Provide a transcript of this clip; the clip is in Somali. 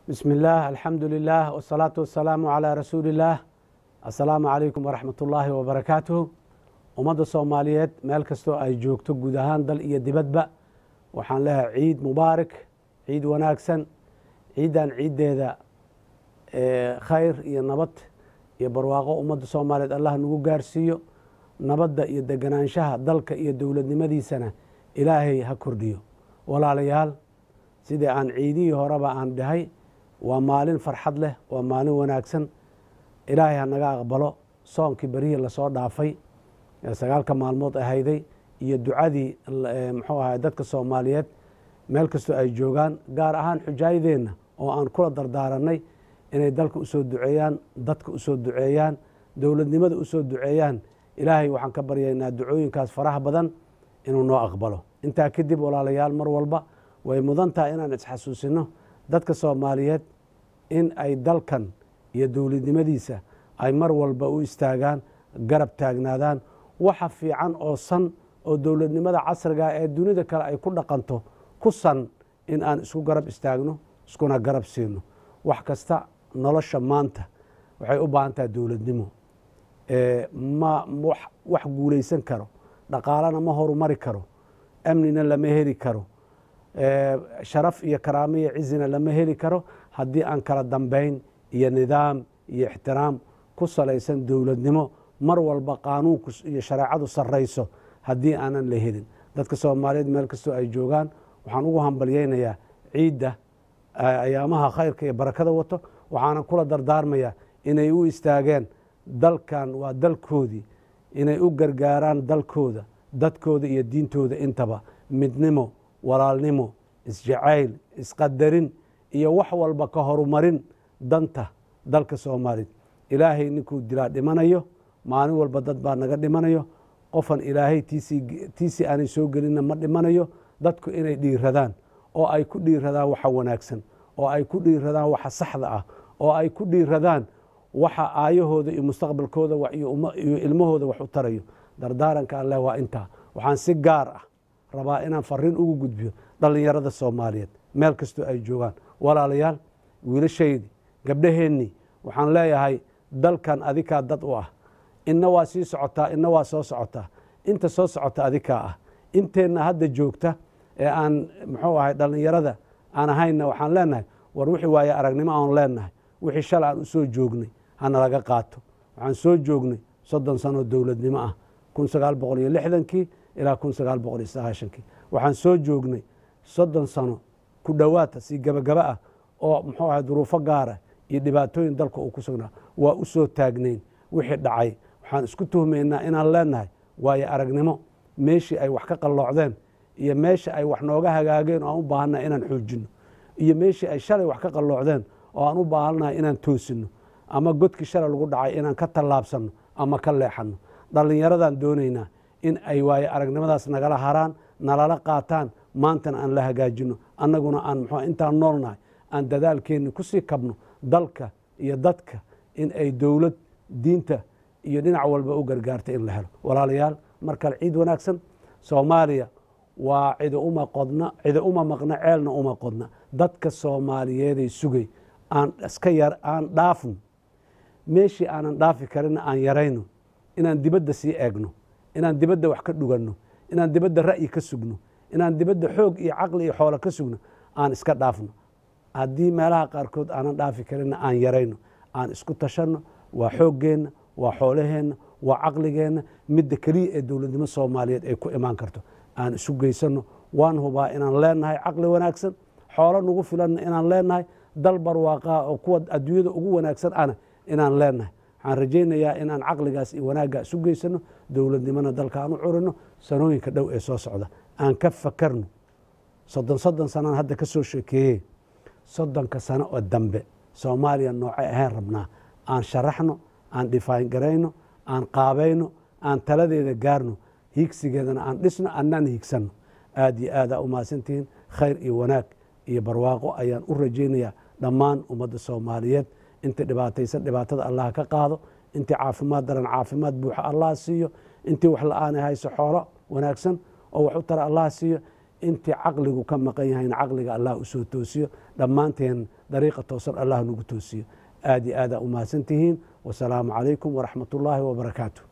بسم الله الحمد لله والصلاة والسلام على رسول الله السلام عليكم ورحمة الله وبركاته ومدى الصوماليات meel kastoo ay joogto guud ahaan dal iyo dibadba waxaan leeyahay ciid mubaarak ciid wanaagsan ciidan ciideeda khayr iyo nabad iyo barwaaqo ummadda Soomaaliyeed Allah nagu gaarsiiyo nabadda iyo deganaanshaha dalka iyo dawladnimadiisana Ilaahay ha kordhiyo walaalayaal sidii aan ciidii horeba aan dhahay waa maalin farxad leh waa maalin wanaagsan Ilaahay ha naga aqbalo soonkii bariye la soo dhaafay sagaalka maalmood ahayday iyo ducadii muxuu ahaa dadka Soomaaliyeed meel kasto ay joogaan gaar ahaan xujaayadeena oo aan kula dardaaranay inay dalka u soo duceeyaan dadka u soo duceeyaan dawladnimada u soo duceeyaan Ilaahay waxaan ka baryaynaa ducooyinkaas faraha badan inuu noo aqbalo intaa kadib walaalayaal mar walba way mudan tahay inaan isxasuusino dadka Soomaaliyeed in ay dalkan iyo dawladnimadiisa ay mar walba u istaagaan garab taagnaadaan waxa fiican oo san oo dawladnimada casriga ee dunida kale ay ku dhaqanto ku san in aan isku garab istaagno iskuna garab siino wax kasta nolosha maanta waxay u baahan tahay dawladnimo wax guulaysan karo dhaqaalana ma horumari karo amnina lama heli karo sharaf iyo karaamo iyo cizina lama heli karo haddii aan kala dambayn iyo nidaam iyo ixtiraam ku salaysan dawladnimo mar walba qaanuunku iyo shareecadu sarrayso haddii aanan la helin dadka Soomaaliyeed meel kastoo ay joogaan waxaan ugu hambalyaynayaa ciidda ayaamaha khayrka iyo barakada wato waxaana kula dardaarmayaa inay u istaageen dalkan waa dalkoodii inay u gargaaraan dalkooda dadkooda iyo diintooda intaba midnimo walaalnimo isjacayl isqadarin iyo wax walba ka horumarin danta dalka Soomaaliyeed ilaahay ninkuu dilaa dhimanayo maalin walba dad baa naga dhimanayo qofan ilaahay tiisi aanay soo gelinna ma dhimanayo dadku inay dhiiradaan oo ay ku dhiiradaan waxa wanaagsan oo ay ku dhiiradaan waxa saxda ah oo ay ku dhiiradaan waxa aayahooda iyo mustaqbalkooda iyo ilmahooda wax u tarayo dardaaranka Allah waa intaa waxaan si gaar ah rabaa inaan fariin ugu gudbiyo dhalinyarada Soomaaliyeed meel kastoo ay joogaan walaalayaal wiilashaydi gabdhaheennii waxaan leeyahay dalkan adikaa dad u ah inna waa sii socotaa inna waa soo socotaa inta soo socota adikaa ah inteenna hadda joogta ee aan muxuu ahay dhalinyarada aan ahayna waxaan leenahay war wixii waaye aragnimo aan leenahay wixii shalay aan u soo joognay hana laga qaato waxaan soo joognay 30 sano dawladnimo ah 1960kii ilaa 1990kii waxaan soo joognay 30 sano ku dhawaata si gabagaba ah oo muxuu ahay duruufo gaara iyo dhibaatooyin dalka uu ku sugnaa waa u soo taagnayn wixii dhacay waxaan isku tuhmaynaa inaan leenahay waayo aragnimo meeshii ay wax ka qalloocdeen iyo meeshii ay wax nooga hagaageen oo aan u baahannahay inaan xoojinno iyo meeshii ay shalay wax ka qalloocdeen oo aan u baahannahay inaan toosinno ama godkii shalay lagu dhacay inaan ka tallaabsanno ama ka leexanno dhallinyaradan doonaynaa in ay waayo aragnimadaas nagala haraan nalala qaataan maantana aan la hagaajinno annaguna aan muxuu intaan noolnahay aan dadaalkeenni ku sii kabno dalka iyo dadka in ay dawlad diinta iyo dhinac walba u gargaarta in la helo walaalayaal mar kale ciid wanaagsan Soomaaliya waa cida uma maqna ceelna uma qodna dadka Soomaaliyeed ay sugay aan iska yar aan dhaafno meeshii aanan dhaafi karin aan yarayno inaan dibadda sii eegno inaan dibadda wax ka dhuganno inaan dibadda ra'yi ka sugno inaan dibadda xoog iyo caqli iyo xoolo ka sugno aan iska dhaafno haddii meelaha qaarkood aanan dhaafi karinna aan yarayno aan isku tashanno waa xooggeenna waa xoolaheenna waa caqligeenna midda keliya ee dawladnimo Soomaaliyeed ay ku imaan karto aan isu geysanno waan hubaa inaan leenahay caqli wanaagsan xoolo nagu filanna inaan leenahay dal barwaaqaa oo kuwa adduunyada ugu wanaagsan ana inaan leenahay waxaan rajaynayaa inaan caqligaas iyo wanaagga isu geysanno dawladnimona dalka aan u curino sanooyinka dhow ee soo socda aan ka fakarno 30 sanaan hadda ka soo sheekeeyey 30 sano oo dambe Soomaaliya noocay ahayn rabnaa aan sharaxno aan define garayno aan qaabayno aan taladeeda gaarno hiigsigeedana aan dhisno annaan hiigsanno aad iyo aad u maasantihiin khayr iyo wanaag iyo barwaaqo ayaan u rajaynayaa dhammaan ummadda Soomaaliyeed inta dhibaataysan dhibaatada Allah ka qaado inta caafimaad daran caafimaad buuxa Allah siiyo inta wax la'aan hayso xoolo wanaagsan oo wax u tara Allah siiyo intii caqligu ka maqan yahayna caqliga allah usoo toosiyo dhammaanteen dariiqa toosan allah nagu toosiyo aad iyo aadaa u mahadsantihiin wasalaamu calaykum waraxmat ullaahi wabarakaatu